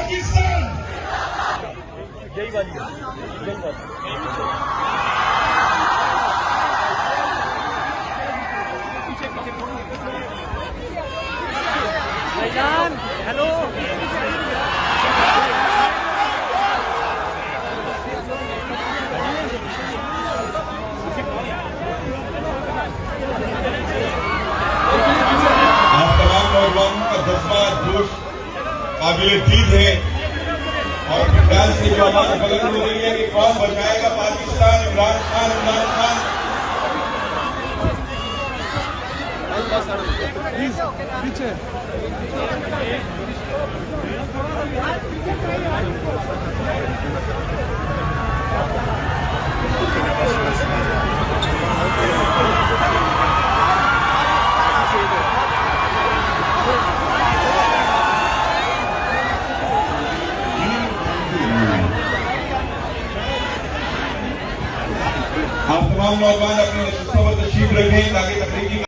पाकिस्तान। यही वाली है, यही वाली। भाईजान हेलो। आप तमाम नौजवानों का जज्बा जोश काबिल दीद है और ख्याल से जो आवाज बुलंद हो रही है कि कौन बचाएगा पाकिस्तान, इमरान खान, इमरान खान। पीछे आप तमाम नौजवान अपनी नशिस्तों पर तशरीफ रखें ताकि तकरीर की